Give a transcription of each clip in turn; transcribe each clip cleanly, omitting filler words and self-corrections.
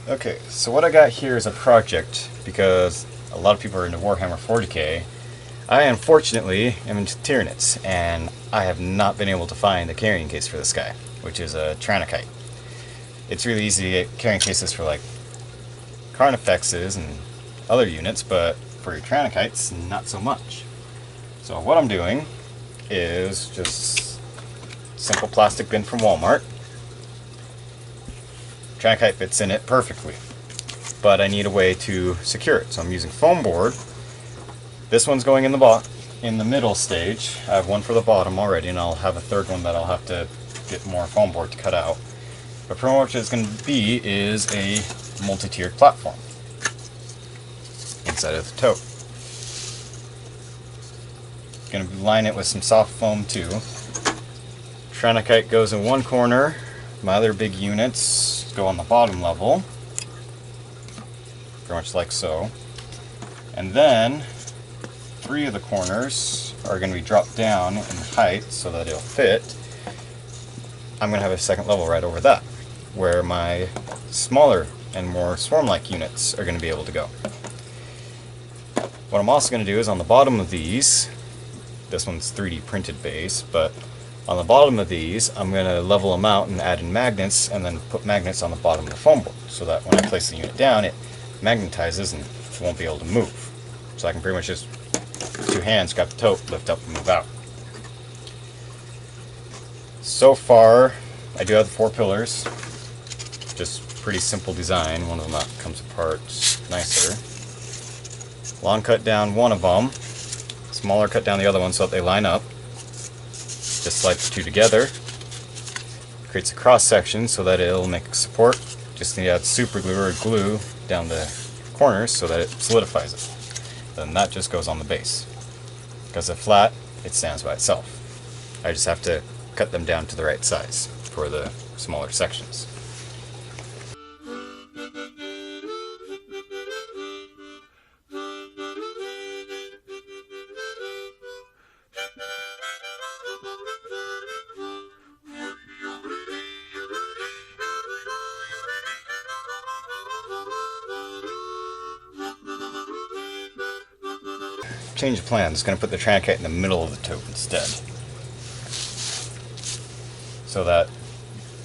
Okay, so what I got here is a project because a lot of people are into Warhammer 40k. I unfortunately am into Tyranids, and I have not been able to find a carrying case for this guy, which is a Tyrannocyte. It's really easy to get carrying cases for like Carnifexes and other units, but for your Tyrannocytes, not so much. So what I'm doing is just simple plastic bin from Walmart. Tyrannocyte fits in it perfectly, but I need a way to secure it, so I'm using foam board. This one's going in the middle stage. I have one for the bottom already, and I'll have a third one that I'll have to get more foam board to cut out. But pretty much what it's going to be is a multi-tiered platform inside of the tote. Going to line it with some soft foam too. Tyrannocyte goes in one corner. My other big units go on the bottom level, pretty much like so. And then 3 of the corners are going to be dropped down in height so that it'll fit. I'm going to have a second level right over that, where my smaller and more swarm-like units are going to be able to go. What I'm also going to do is on the bottom of these, this one's 3D printed base, but on the bottom of these, I'm going to level them out and add in magnets, and then put magnets on the bottom of the foam board, so that when I place the unit down, it magnetizes and it won't be able to move. So I can pretty much just, 2 hands, grab the tote, lift up, and move out. So far, I do have the 4 pillars. Just pretty simple design. One of them that comes apart nicer. Long cut down one of them, smaller cut down the other one so that they line up. Just slide the 2 together, creates a cross section so that it'll make support. Just need to add super glue or glue down the corners so that it solidifies it. Then that just goes on the base. Because if flat, it stands by itself. I just have to cut them down to the right size for the smaller sections. Change of plan. I'm just going to put the Tyrannocyte in the middle of the tote instead. So that,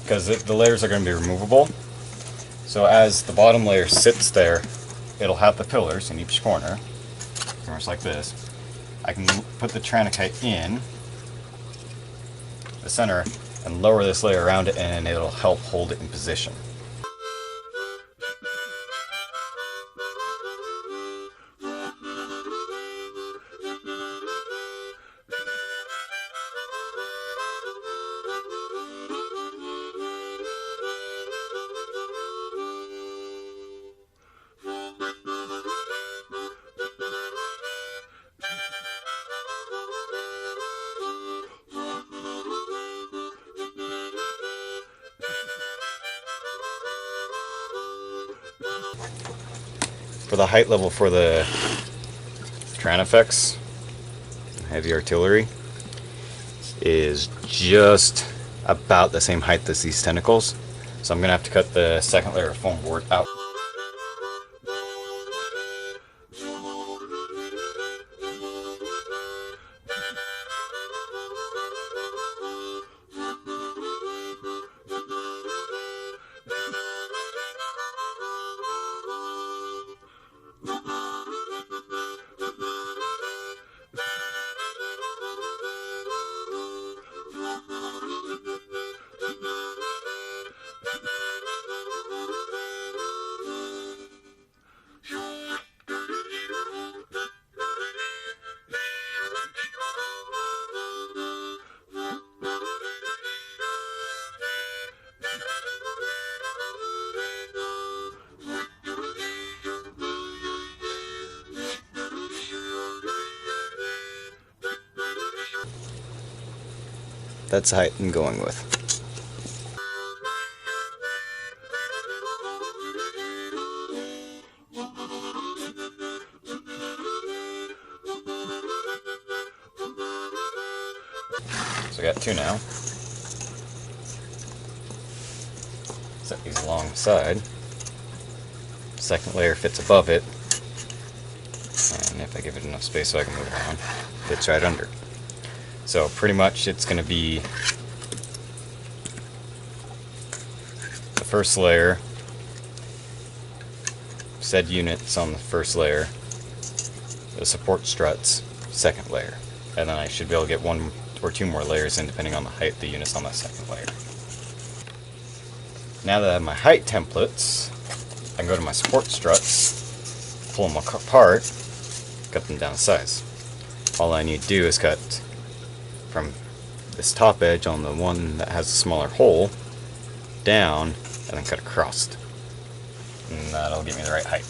because the layers are going to be removable, so as the bottom layer sits there, it'll have the pillars in each corner, pretty much like this. I can put the Tyrannocyte in the center and lower this layer around it, and it'll help hold it in position. For the height level for the Tyrannocytes, heavy artillery, is just about the same height as these tentacles. So I'm going to have to cut the second layer of foam board out. That's the height I'm going with. So I got 2 now. Set these alongside. second layer fits above it, and if I give it enough space so I can move it around, fits right under. So pretty much it's going to be the first layer, said units on the first layer, the support struts, second layer, and then I should be able to get 1 or 2 more layers in depending on the height of the units on that second layer. Now that I have my height templates, I can go to my support struts, pull them apart, cut them down to size. All I need to do is cut from this top edge on the one that has a smaller hole down, and then cut across. And that'll give me the right height.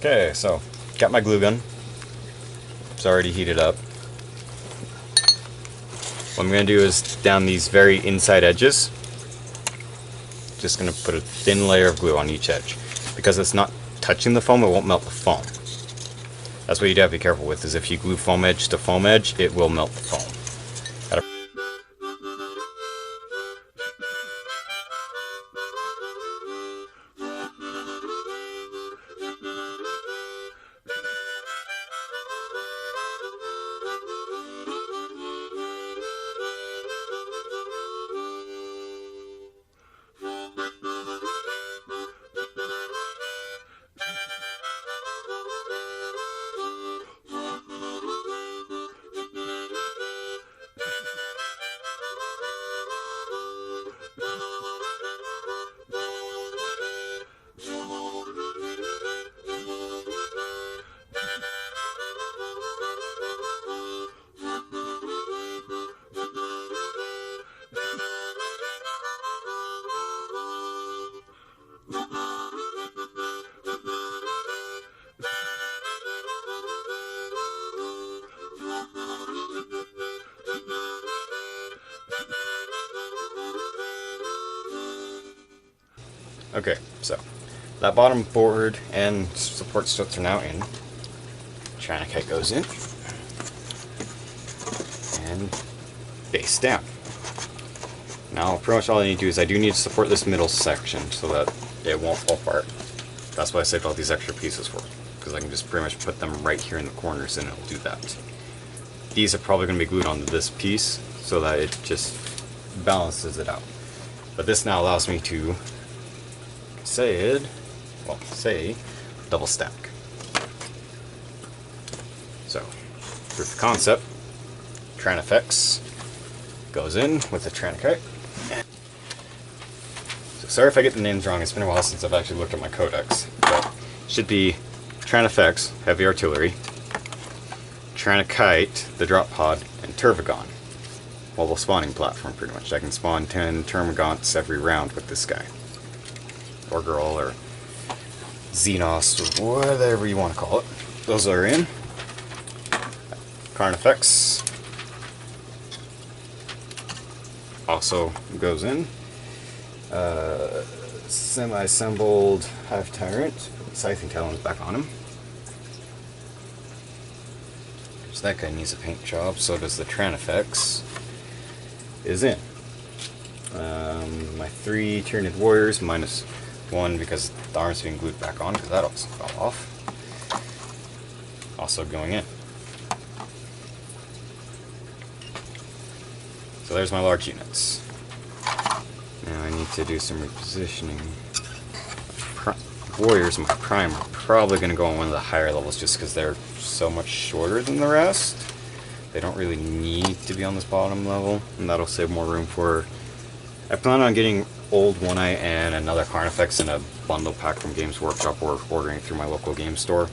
Okay, so got my glue gun. It's already heated up. What I'm going to do is down these very inside edges, just going to put a thin layer of glue on each edge. Because it's not touching the foam, it won't melt the foam. That's what you have to be careful with, is if you glue foam edge to foam edge, it will melt the foam. Okay, so that bottom board and support struts are now in. Tyrannocyte goes in, and base down. Now pretty much all I need to do is I do need to support this middle section so that it won't fall apart. That's why I saved all these extra pieces for, because I can just pretty much put them right here in the corners and it'll do that. These are probably going to be glued onto this piece so that it just balances it out. But this now allows me to say double stack. So, proof of concept, Tyrannocyte goes in with the Tyrannocyte. So sorry if I get the names wrong, it's been a while since I've actually looked at my codex. But it should be Tyrannocyte, Heavy Artillery, Tyrannocyte, the Drop Pod, and Tervagon. Well, the spawning platform pretty much. I can spawn 10 Termagants every round with this guy. Or girl, or Xenos, or whatever you want to call it. Those are in. Carnifex also goes in. Semi-assembled Hive Tyrant, Scything Talons back on him. So that guy needs a paint job, so does the Tyrannocyte is in. My 3 Tyranid Warriors minus 1 because the arm's being glued back on, because that also fell off. Also going in. So there's my large units. Now I need to do some repositioning. Warriors and my Prime are probably going to go on one of the higher levels just because they're so much shorter than the rest. They don't really need to be on this bottom level, and that'll save more room for... I plan on getting Old One-Eye and another Carnifex in a bundle pack from Games Workshop or ordering through my local game store.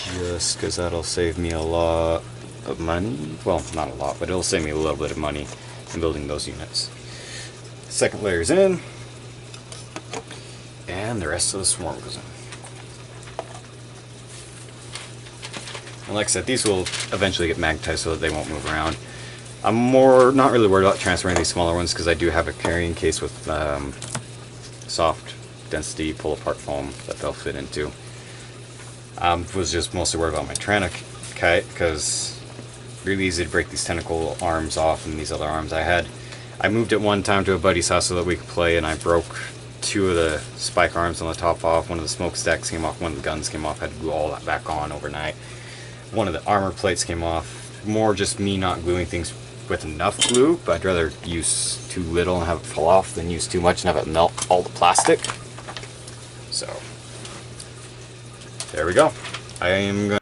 just because that'll save me a lot of money. Well, not a lot, but it'll save me a little bit of money in building those units. Second layer's in, and the rest of the swarm goes in. And like I said, these will eventually get magnetized so that they won't move around. I'm not really worried about transferring these smaller ones because I do have a carrying case with soft density pull apart foam that they'll fit into. Was just mostly worried about my Tyrannocyte because really easy to break these tentacle arms off and these other arms I had. I moved it one time to a buddy's house so that we could play, and I broke 2 of the spike arms on the top off. One of the smokestacks came off, one of the guns came off. I had to glue all that back on overnight. One of the armor plates came off. More just me not gluing things with enough glue, but I'd rather use too little and have it fall off than use too much and have it melt all the plastic. So there we go. I am going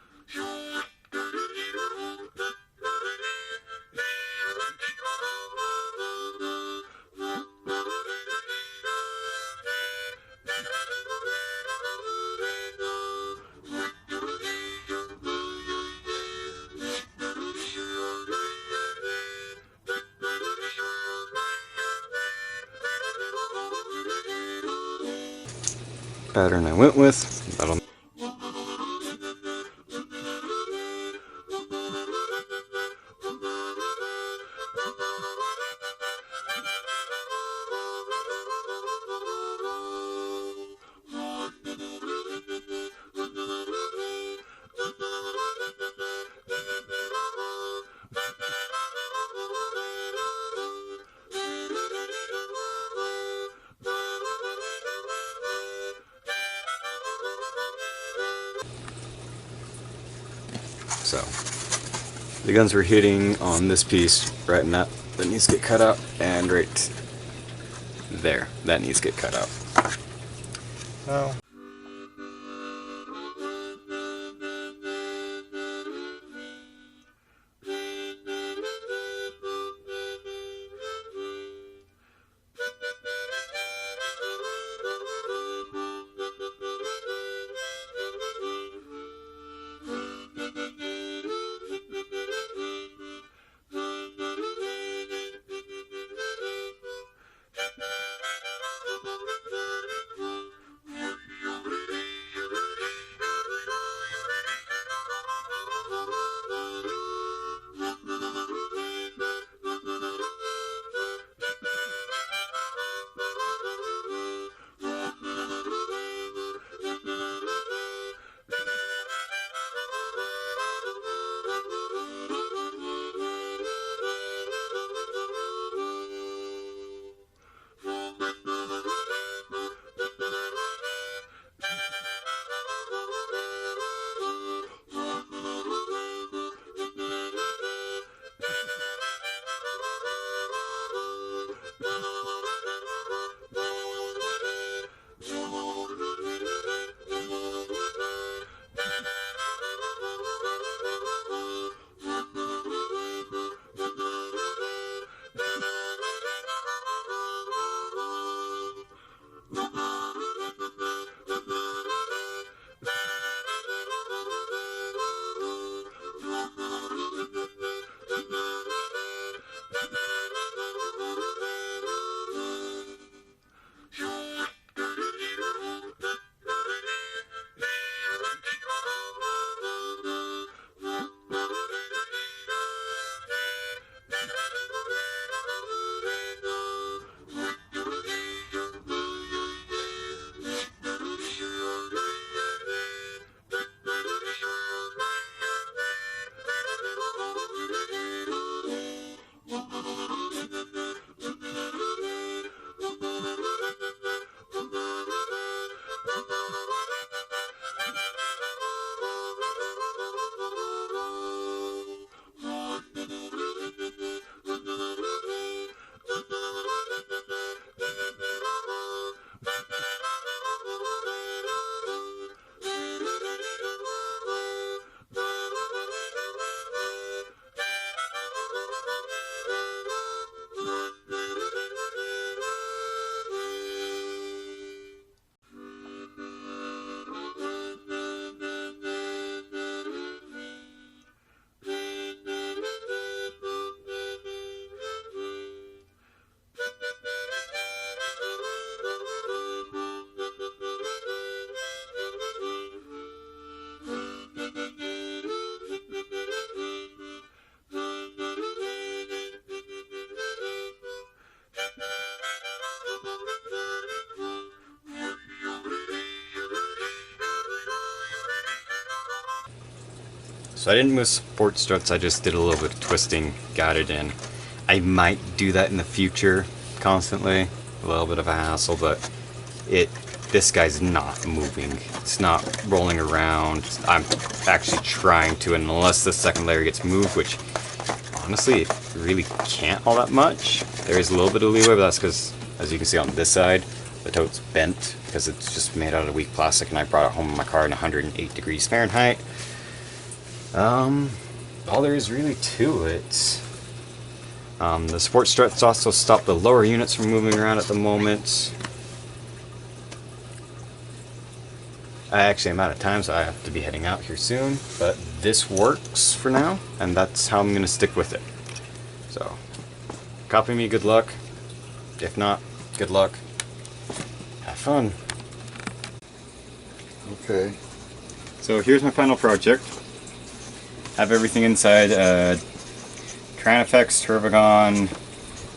pattern I went with. That'll So the guns were hitting on this piece right in that needs to get cut out, and right there that needs to get cut out. Oh. So I didn't move support struts, I just did a little bit of twisting, got it in. I might do that in the future constantly, a little bit of a hassle, but this guy's not moving. It's not rolling around. I'm actually trying to, and unless the second layer gets moved, which honestly it really can't all that much. There is a little bit of leeway, but that's because, as you can see on this side, the tote's bent because it's just made out of weak plastic, and I brought it home in my car in 108 degrees Fahrenheit. All there is really to it. The support struts also stop the lower units from moving around at the moment. I'm out of time, so I have to be heading out here soon, but this works for now, and that's how I'm going to stick with it. So, copy me, good luck. If not, good luck. Have fun. Okay. So here's my final project. Have everything inside. Tranifex, Turbogon,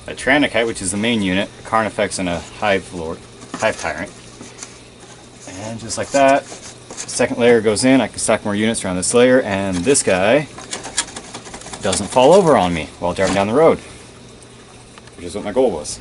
a Tyrannocyte, which is the main unit, a Carnifex, and a Hive Tyrant. And just like that, second layer goes in. I can stack more units around this layer, and this guy doesn't fall over on me while driving down the road, which is what my goal was.